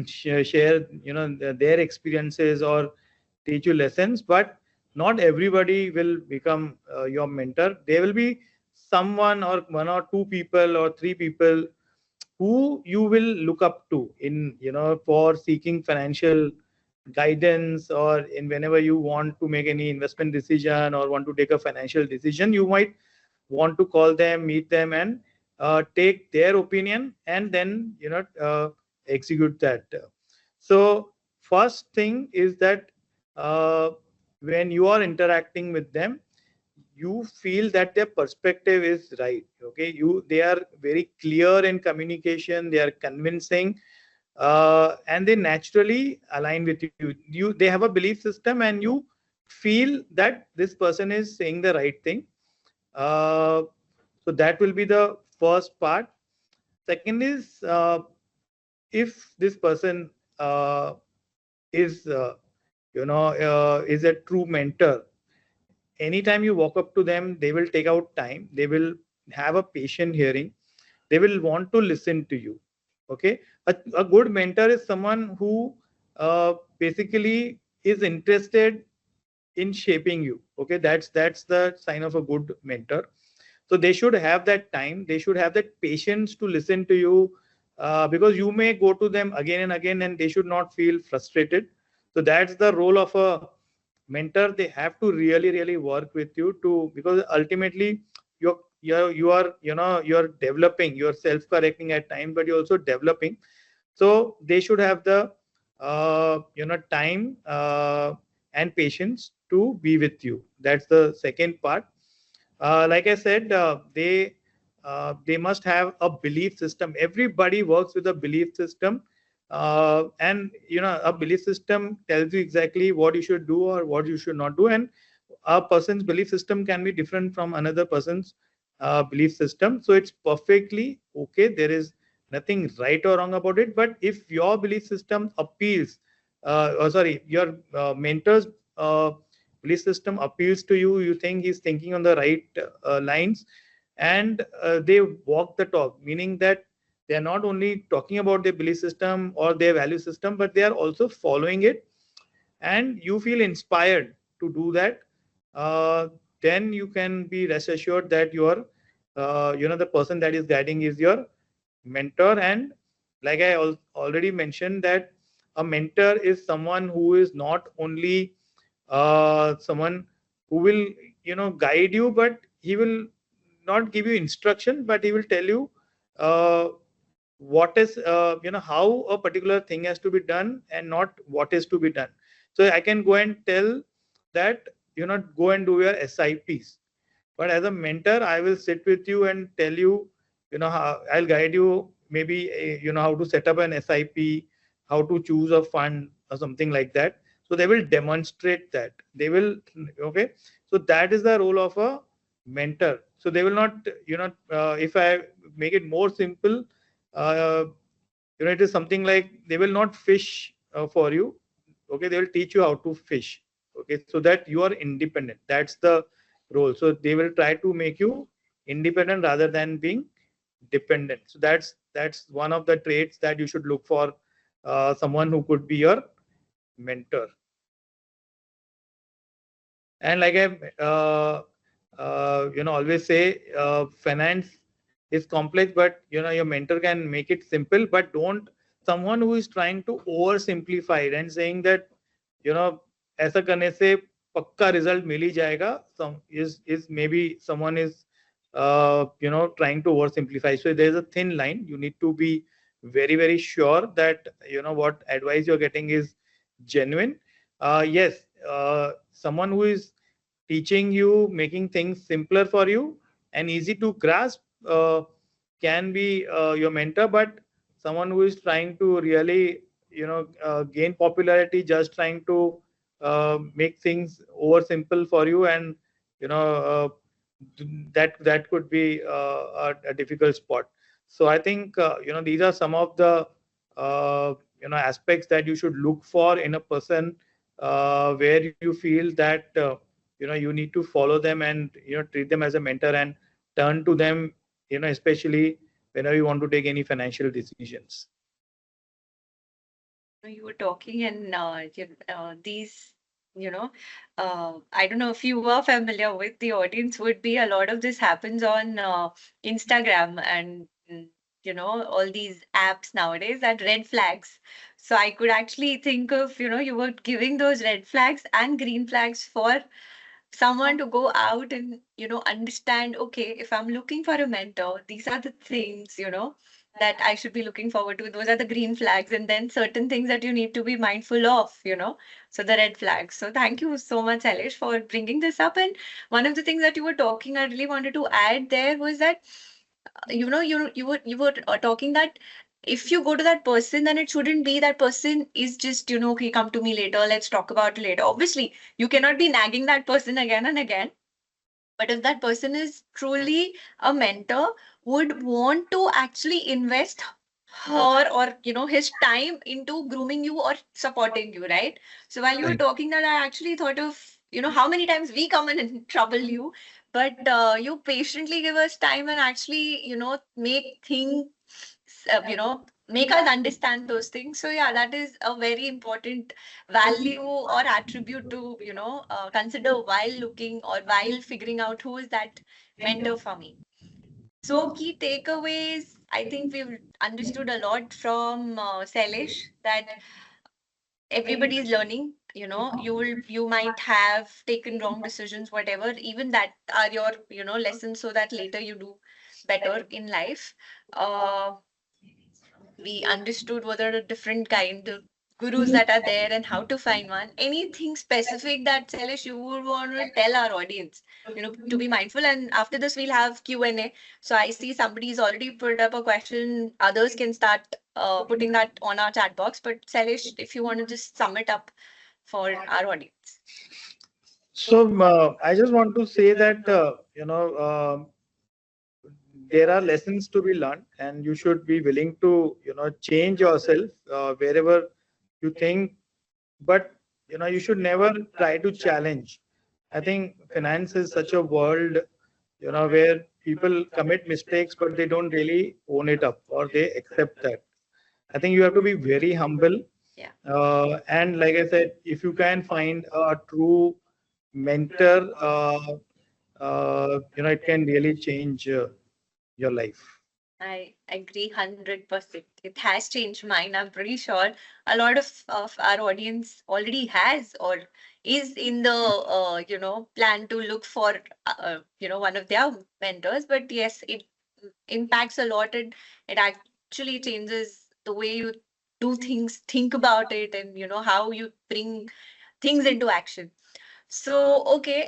share their experiences or teach you lessons. But not everybody will become your mentor. There will be someone or one or two people or three people who you will look up to in for seeking financial guidance, or in whenever you want to make any investment decision or want to take a financial decision, you might want to call them, meet them, and take their opinion, and then execute that. So first thing is that when you are interacting with them, you feel that their perspective is right. Okay, they are very clear in communication, they are convincing, and they naturally align with you. They have a belief system, and you feel that this person is saying the right thing. So that will be the first part. Second is, if this person is is a true mentor, anytime you walk up to them, they will take out time, they will have a patient hearing, they will want to listen to you. Okay, a good mentor is someone who basically is interested in shaping you. Okay, that's the sign of a good mentor. So they should have that time, they should have that patience to listen to you, because you may go to them again and again, and they should not feel frustrated. So that's the role of a mentor. They have to really work with you to, because ultimately you are you're developing, you're self-correcting at times, but you're also developing. So they should have the time and patience to be with you. That's the second part. Like I said, they must have a belief system. Everybody works with a belief system. And a belief system tells you exactly what you should do or what you should not do, and a person's belief system can be different from another person's belief system. So it's perfectly okay. There is nothing right or wrong about it. But if your belief system appeals, your mentor's belief system appeals to you, you think he's thinking on the right lines, and they walk the talk, meaning that they are not only talking about their belief system or their value system, but they are also following it, and you feel inspired to do that, uh, then you can be rest assured that the person that is guiding is your mentor. And like I already mentioned, that a mentor is someone who is not only someone who will guide you, but he will not give you instruction, but he will tell you uh, what is how a particular thing has to be done and not what is to be done. So I can go and tell that go and do your SIPs, but as a mentor I will sit with you and tell you how I'll guide you, maybe how to set up an SIP, how to choose a fund or something like that. So they will demonstrate that, they will, okay. So that is the role of a mentor. So they will not if I make it more simple, uh, it is something like they will not fish for you, okay. They will teach you how to fish, okay, so that you are independent. That's the role. So they will try to make you independent rather than being dependent. So that's one of the traits that you should look for someone who could be your mentor. And like I always say, finance is complex, but your mentor can make it simple. But don't someone who is trying to oversimplify it and saying that ऐसा करने से पक्का result मिल ही जाएगा. Some is maybe someone is trying to oversimplify. So there's a thin line. You need to be very, very sure that what advice you're getting is genuine. Yes, someone who is teaching you, making things simpler for you and easy to grasp can be your mentor. But someone who is trying to really gain popularity, just trying to make things over simple for you, and that could be a difficult spot. So I think these are some of the aspects that you should look for in a person, where you feel that you need to follow them and treat them as a mentor and turn to them, especially whenever you want to take any financial decisions. You were talking, and these, I don't know if you were familiar with, the audience would be, a lot of this happens on Instagram and all these apps nowadays, that red flags. So I could actually think of, you were giving those red flags and green flags for someone to go out and understand, okay, if I'm looking for a mentor, these are the things that I should be looking forward to. Those are the green flags, and then certain things that you need to be mindful of, so the red flags. So thank you so much, Elish, for bringing this up. And one of the things that you were talking, I really wanted to add there, was that you were talking that if you go to that person, then it shouldn't be that person is just, okay, come to me later, let's talk about it later. Obviously, you cannot be nagging that person again and again. But if that person is truly a mentor, would want to actually invest her or his time into grooming you or supporting you, right? So while you were Right. talking, that I actually thought of how many times we come in and trouble you, but you patiently give us time and actually make things make us understand those things. So yeah, that is a very important value or attribute to consider while looking or while figuring out who is that mentor for me. So key takeaways, I think we've understood a lot from Sailesh, that everybody is learning. You might have taken wrong decisions, whatever. Even that are your lessons, so that later you do better in life. We understood what are the different kind of gurus that are there and how to find one. Anything specific that, Sailesh, you would want to tell our audience, to be mindful? And after this, we'll have Q&A. So I see somebody's already put up a question. Others can start putting that on our chat box. But Sailesh, if you want to just sum it up for our audience. So I just want to say that there are lessons to be learned, and you should be willing to change yourself wherever you think. But you should never try to challenge. I think finance is such a world where people commit mistakes, but they don't really own it up or they accept that. I think you have to be very humble. Yeah. And like I said, if you can find a true mentor, it can really change your life. I agree 100%. It has changed mine. I'm pretty sure a lot of our audience already has or is in the plan to look for one of their mentors. But yes, it impacts a lot, and it actually changes the way you do things, think about it, and how you bring things into action. So, okay,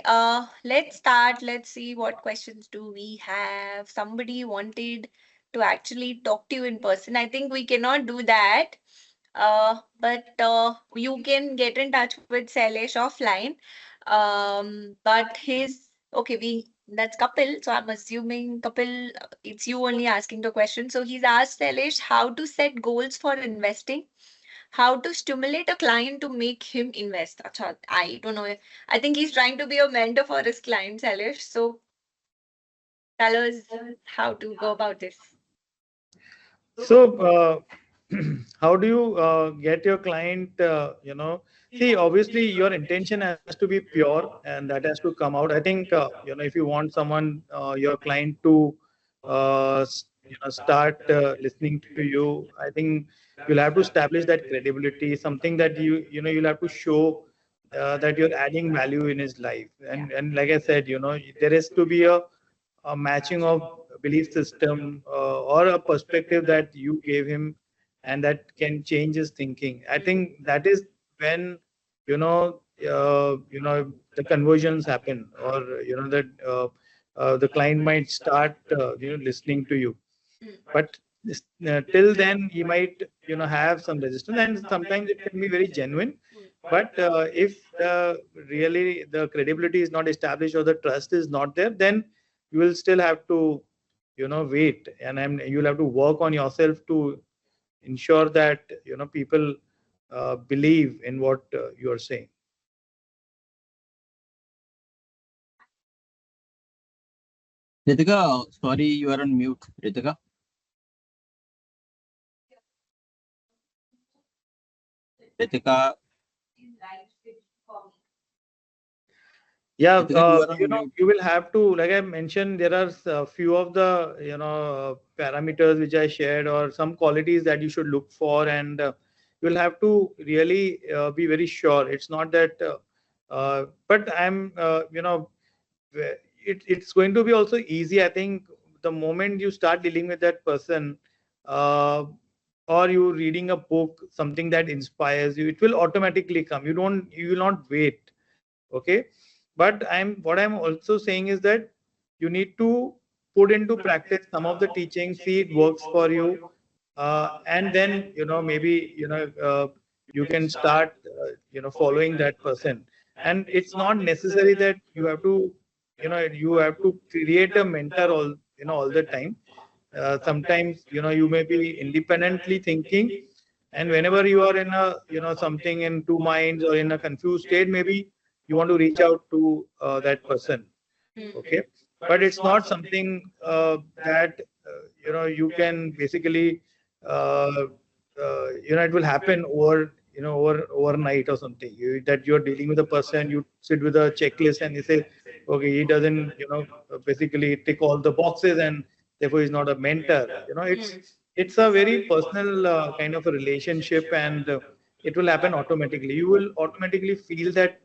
let's start. Let's see what questions do we have. Somebody wanted to actually talk to you in person. I think we cannot do that. But you can get in touch with Sailesh offline. But his okay, we that's Kapil. So I'm assuming Kapil, it's you only asking the question. So he's asked Sailesh how to set goals for investing, how to stimulate a client to make him invest. Acha, I don't know. I think he's trying to be a mentor for his clients, Alish. So tell us how to go about this. So, how do you get your client? See, obviously, your intention has to be pure, and that has to come out. I think if you want someone, your client to, start listening to you, I think you'll have to establish that credibility, something that you'll have to show that you're adding value in his life. And like I said, there has to be a matching of belief system or a perspective that you gave him, and that can change his thinking. I think that is when the conversions happen, or that the client might start listening to you. But till then he might have some resistance, and sometimes it can be very genuine. But if really the credibility is not established or the trust is not there, then you will still have to wait, and you'll have to work on yourself to ensure that people believe in what you are saying. Ritika, sorry, you are on mute, Ritika. Ritika. Yeah, Ritika, you are on mute. you will have to, like I mentioned, there are a few of the parameters which I shared, or some qualities that you should look for, and you will have to really be very sure. It's not that, but it's going to be also easy. I think the moment you start dealing with that person, or you reading a book, something that inspires you, it will automatically come. You will not wait. Okay. But what I'm also saying is that you need to put into practice some of the teaching, see it works for you, and then maybe you can start following that person. And it's not necessary that you have to create a mentor all the time. Sometimes you may be independently thinking, and whenever you are in a something in two minds or in a confused state, maybe you want to reach out to that person. Okay. But it's not something that you can basically it will happen overnight or something. That you're dealing with a person, you sit with a checklist and you say, okay, he doesn't basically tick all the boxes, and therefore he's not a mentor. It's a very personal kind of a relationship, and it will happen automatically. You will automatically feel that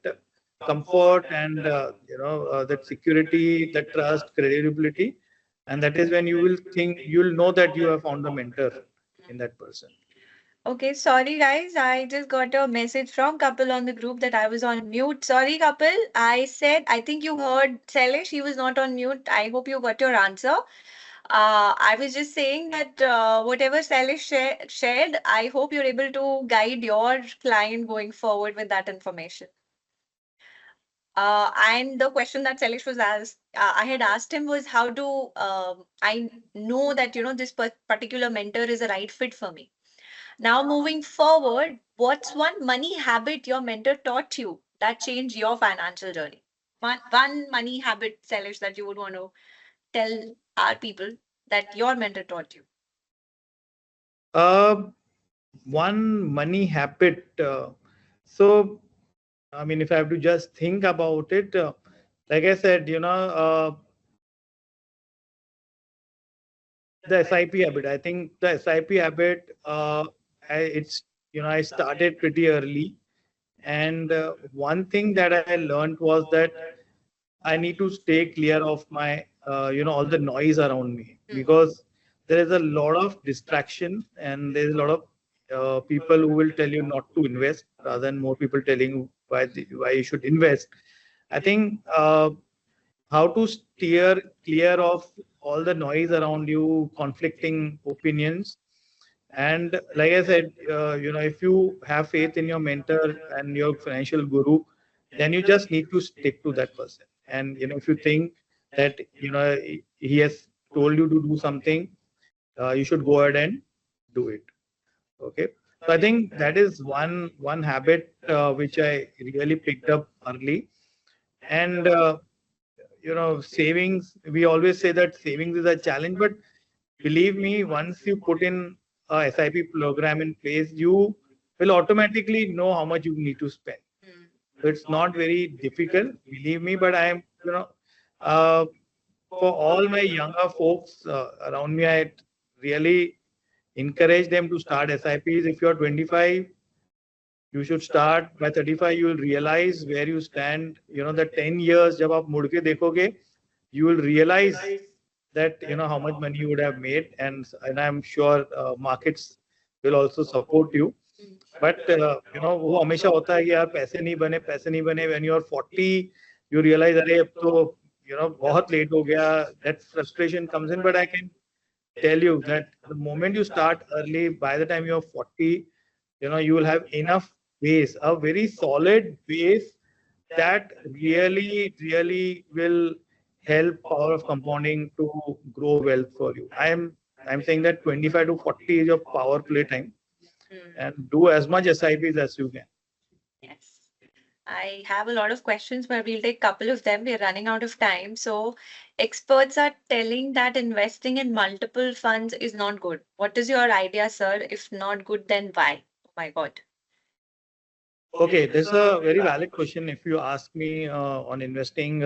comfort and that security, that trust, credibility, and that is when you'll know that you have found a mentor in that person. Okay, sorry guys, I just got a message from Kapil on the group that I was on mute. Sorry, Kapil. I think you heard Sailesh, he was not on mute. I hope you got your answer. I was just saying that whatever Sailesh shared, I hope you're able to guide your client going forward with that information. And the question that Sailesh was asked, I had asked him was how do I know that this particular mentor is a right fit for me. Now moving forward, what's one money habit your mentor taught you that changed your financial journey? One money habit, Sailesh, that you would want to tell our people that your mentor taught you. Uh, One money habit. So, I mean, if I have to just think about it, like I said, the SIP habit. I think the SIP habit, I started pretty early. And one thing that I learned was that I need to stay clear of my, all the noise around me, because there is a lot of distraction and there's a lot of people who will tell you not to invest rather than more people telling you why you should invest. I think how to steer clear of all the noise around you, conflicting opinions. And like I said, if you have faith in your mentor and your financial guru, then you just need to stick to that person. And if you think that he has told you to do something, you should go ahead and do it. Okay. So I think that is one habit which I really picked up early. And savings. We always say that savings is a challenge, but believe me, once you put in a SIP program in place, you will automatically know how much you need to spend. So it's not very difficult, believe me. But I am, uh, for all my younger folks around me, I really encourage them to start SIPs. If you're 25, you should start. By 35, you will realize where you stand. The 10 years, जब आप मुड़ के देखोगे, you will realize that how much money you would have made, and I'm sure markets will also support you. But वो हमेशा होता है कि यार पैसे नहीं बने. When you're 40, you realize अरे अब तो बहुत late हो गया. That frustration comes in. But I can tell you that the moment you start early, by the time you're 40, you will have enough base, a very solid base that really will help power of compounding to grow wealth for you. I'm saying that 25 to 40 is your power play time, and do as much SIPs as you can. Yes. I have a lot of questions, but we'll take a couple of them. We're running out of time. So, experts are telling that investing in multiple funds is not good. What is your idea, sir? If not good, then why? Oh my God. Okay, this is a very valid question. If you ask me on investing,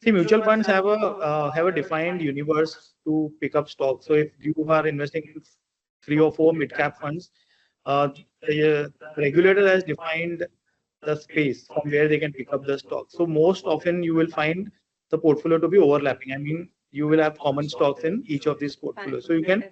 see, mutual funds have a defined universe to pick up stocks. So if you are investing in 3 or 4 mid cap funds, the regulator has defined the space from where they can pick up the stock. So most often you will find the portfolio to be overlapping. I mean, you will have common stocks in each of these portfolios. So you can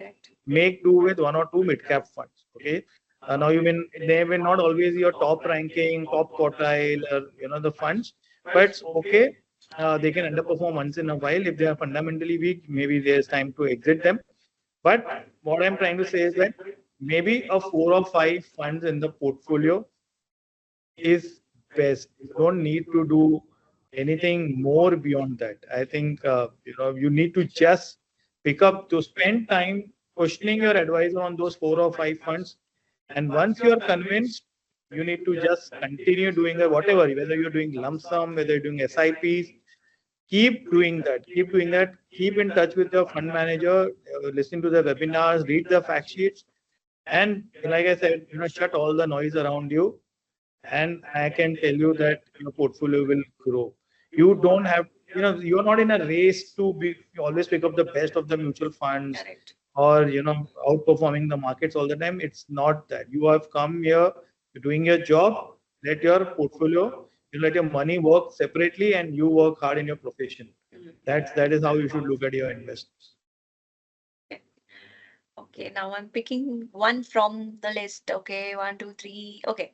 make do with 1 or 2 mid cap funds. Okay. Now they may not always be your top ranking, top quartile, or the funds, but it's okay. They can underperform once in a while. If they are fundamentally weak, maybe there's time to exit them. But what I'm trying to say is that maybe a 4 or 5 funds in the portfolio is best. You don't need to do anything more beyond that. I think you need to just pick up to spend time questioning your advisor on those 4 or 5 funds. And once you are convinced, you need to just continue doing whatever, whether you're doing lump sum, whether you're doing SIPs, keep doing that. Keep doing that. Keep in touch with your fund manager, listen to the webinars, read the fact sheets, and like I said, shut all the noise around you. And I can tell you that your portfolio will grow. You don't have, you're not in a race to be always pick up the best of the mutual funds. Correct. Or outperforming the markets all the time. It's not that. You have come here, you're doing your job. Let your portfolio, let your money work separately, and you work hard in your profession. That is how you should look at your investments. Okay, now I'm picking one from the list. Okay, 1, 2, 3. Okay.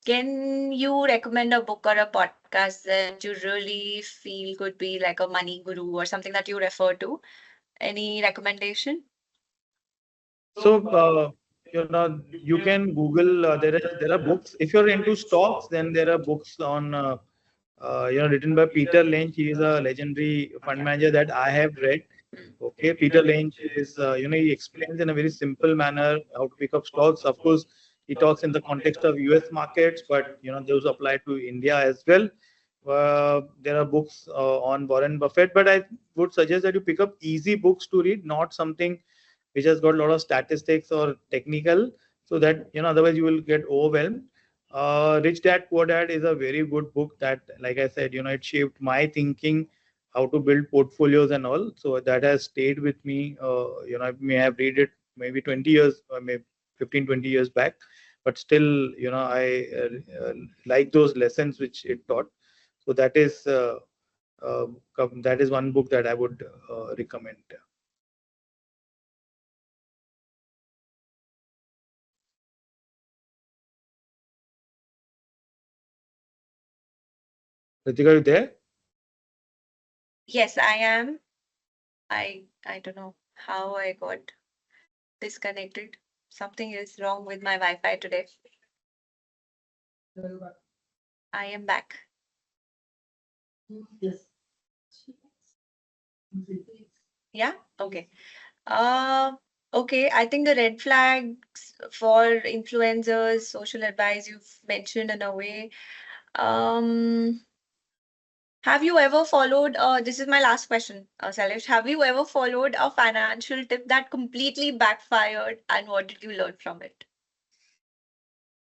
Can you recommend a book or a podcast that you really feel could be like a money guru or something that you refer to? Any recommendation? So, you can Google. There are books. If you're into stocks, then there are books on written by Peter Lynch. He is a legendary fund manager that I have read. Okay, Peter Lynch is he explains in a very simple manner how to pick up stocks. Of course, he talks in the context of U.S. markets, but those apply to India as well. There are books on Warren Buffett, but I would suggest that you pick up easy books to read, not something which has got a lot of statistics or technical, so that otherwise you will get overwhelmed. Rich Dad Poor Dad is a very good book that, like I said, it shaped my thinking, how to build portfolios and all. So that has stayed with me. I may have read it maybe 20 years or maybe 15, 20 years back, but still, I like those lessons which it taught. So uh, that is one book that I would recommend. Ritika, you there? Yes, I am. I don't know how I got disconnected. Something is wrong with my Wi-Fi today. I am back. Yes. Yeah, okay. Okay, I think the red flags for influencers, social advice you've mentioned in a way. Have you ever followed, this is my last question, Salesh. Have you ever followed a financial tip that completely backfired, and what did you learn from it?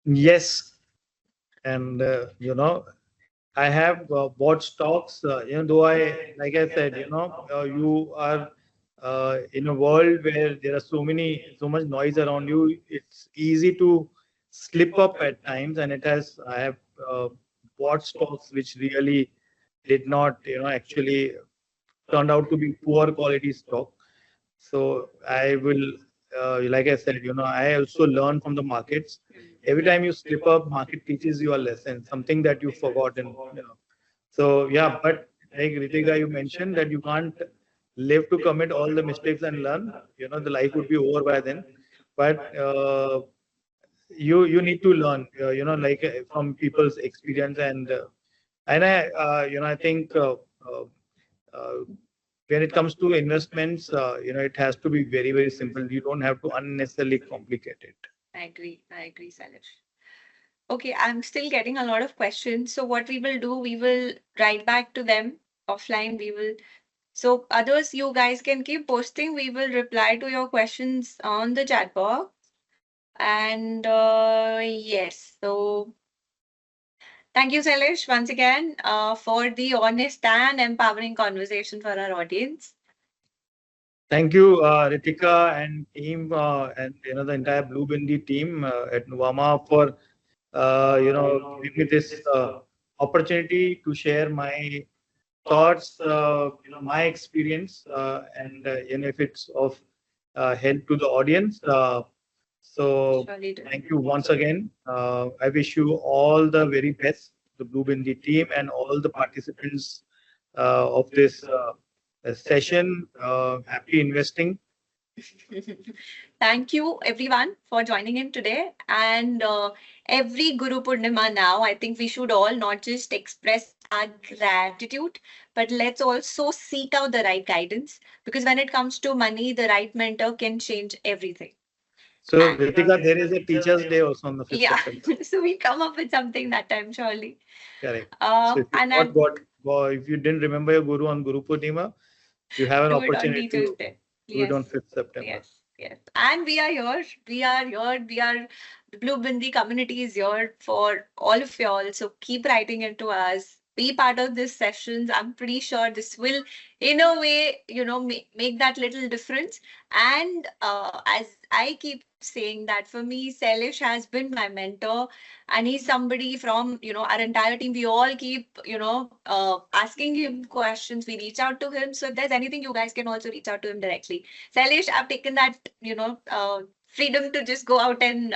Yes. And, I have bought stocks, though like I said, you are in a world where there are so much noise around you. It's easy to slip up at times, and I have bought stocks which really did not, actually turned out to be poor quality stock. So I will, like I said, I also learn from the markets. Every time you slip up, market teaches you a lesson, something that you've forgotten. So yeah, but like Ritika, you mentioned that you can't live to commit all the mistakes and learn. The life would be over by then. But you need to learn. Like from people's experience and I think. Uh, when it comes to investments, it has to be very, very simple. You don't have to unnecessarily complicate it. I agree, Salesh. Okay, I'm still getting a lot of questions. So what we will do, we will write back to them offline. So others, you guys can keep posting. We will reply to your questions on the chat box. And yes, so thank you, Sailesh, once again for the honest and empowering conversation for our audience. Thank you, Ritika and team, and the entire Blue Bindi team at Nuvama for giving me this opportunity to share my thoughts, my experience, and if it's of help to the audience. So Surely do. thank you once again. I wish you all the very best, the Blue Bindi team and all the participants of this session. Happy investing. Thank you everyone for joining in today. And every Guru Purnima now, I think we should all not just express our gratitude, but let's also seek out the right guidance, because when it comes to money, the right mentor can change everything. So, Ritika, there is a Teachers' Day also on the 5th Yeah, September. so we'll come up with something that time, surely. Correct. So, if you didn't remember your Guru on Guru Purnima, you have an do it on opportunity Teachers' to Day. do it on 5th September. Yes, yes. And we are here. We are here. The Blue Bindi community is here for all of y'all. So keep writing into us. Be part of this sessions. I'm pretty sure this will, in a way, make that little difference. And as I keep saying that for me, Sailesh has been my mentor, and he's somebody from our entire team. We all keep asking him questions. We reach out to him. So if there's anything, you guys can also reach out to him directly. Sailesh, I've taken that freedom to just go out and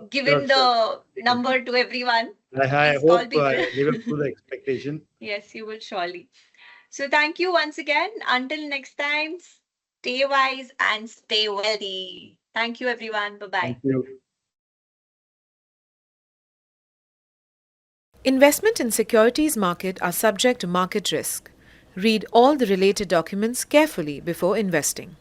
given the number to everyone. I Please call hope people. live up to the expectation. Yes, you will surely. So thank you once again. Until next time, stay wise and stay wealthy. Thank you, everyone. Bye bye. Thank you. Investment in securities market are subject to market risk. Read all the related documents carefully before investing.